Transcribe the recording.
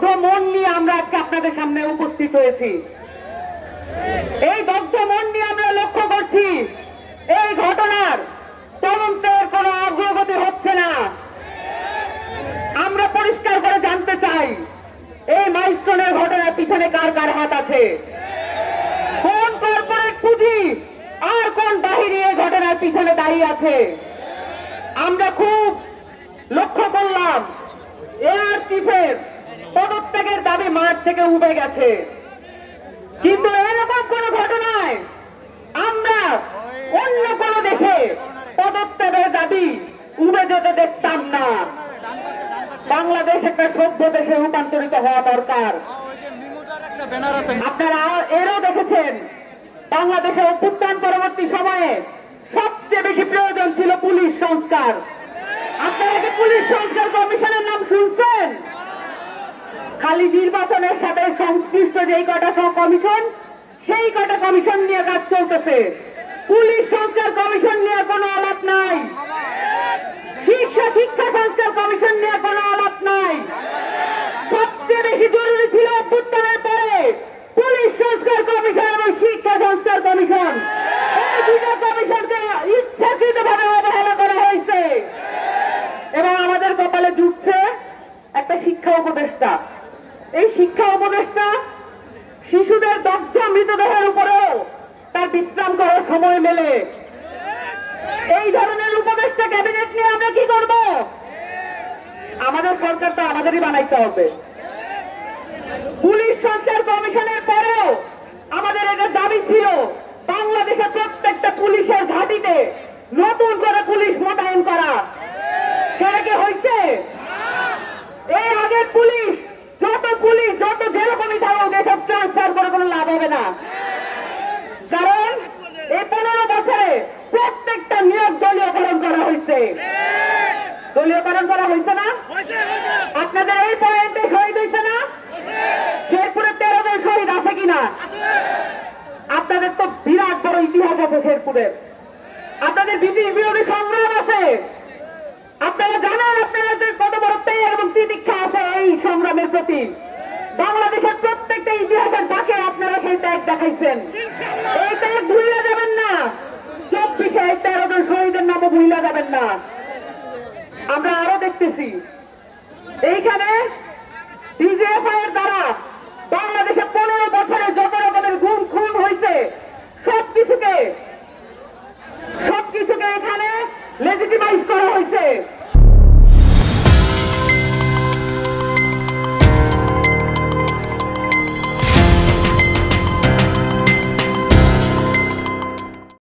দগ্ধ মন নিয়ে আমরা আজকে আপনাদের সামনে উপস্থিত হয়েছি। এই দগ্ধ মন নিয়ে আমরা লক্ষ্য করছি এই ঘটনার তদন্তের কোনো অগ্রগতি হচ্ছে না। আমরা পরিষ্কার করে জানতে চাই এই মাইলস্টোনের ঘটনার পিছনে কার কার হাত আছে, কোন কর্পোরেট পুঁজি আর কোন বাহিনী এই ঘটনার পিছনে দায়ী আছে। আমরা খুব লক্ষ্য করলাম এয়ার চিফের পদত্যাগের দাবি মাঠ থেকে উবে গেছে, কিন্তু এরকম কোন ঘটনায় আমরা অন্য কোন দেশে পদত্যাগের দাবি উবে যেতে দেখতাম না। বাংলাদেশ একটা সভ্য দেশে রূপান্তরিত হওয়া দরকার। আপনারা এরও দেখেছেন বাংলাদেশের অভ্যুত্থান পরবর্তী সময়ে সবচেয়ে বেশি প্রয়োজন ছিল পুলিশ সংস্কার। আপনারা কি পুলিশ সংস্কার কমিশনের নাম শুনছেন? খালি নির্বাচনের সাথে সংশ্লিষ্ট যেই কটা কমিশন, সেই কটা কমিশন নিয়ে কাজ চলতেছে। পুলিশ সংস্কার কমিশন নিয়ে কোনো আলাপ নাই, শীর্ষ শিক্ষা সংস্কার কমিশন নিয়ে কোনো আলাপ নাই। সবচেয়ে বেশি জরুরি ছিল অভ্যুত্থানের পরে পুলিশ সংস্কার কমিশন এবং শিক্ষা সংস্কার কমিশন। এই দুটো কমিশনকে ইচ্ছাকৃতভাবে অবহেলা করা হয়েছে এবং আমাদের কপালে জুটছে একটা শিক্ষা উপদেষ্টা। এই শিক্ষা উপদেষ্টা শিশুদের দগ্ধ মৃতদেহের উপরেও তার বিশ্রাম করার সময় মেলে। এই ধরনের উপদেষ্টা ক্যাবিনেট নিয়ে আমরা কি করব? আমাদের সরকার তো আমাদেরই বানাইতে হবে। পুলিশ সংস্কার কমিশনের পরেও আমাদের এটা দাবি ছিল বাংলাদেশের প্রত্যেকটা পুলিশের ঘাঁটিতে নতুন করে পুলিশ মোতায়েন করা। সেটা কি হয়েছে? এই আগের পুলিশ যত যেরকমই থাকুক এসব ট্রান্সফার করে কোনো লাভ হবে না, কারণ এই 15 বছরে প্রত্যেকটা নিয়োগ দলীয়করণ করা হয়েছে। দলীয়করণ করা হয়েছে না? আপনাদের এই পয়েন্টে শহীদ হয়েছে না? শেরপুরে 13 জন শহীদ আছে কিনা? আপনাদের তো বিরাট বড় ইতিহাস আছে শেরপুরের, আপনাদের ব্রিটিশ বিরোধী সংগ্রাম আছে। আপনারা জানেন আপনাদের কত বড় ত্যাগ এবং তিতিক্ষা আছে এই সংগ্রামের প্রতি। বাংলাদেশের প্রত্যেকটা ইতিহাসের ডাকে আপনারা সেই ত্যাগ দেখাইছেন। এই ত্যাগ ভুলে যাবেন না। 24-এ 13 জন শহীদের নামও ভুলে যাবেন না। আমরা আরো দেখতেছি এইখানে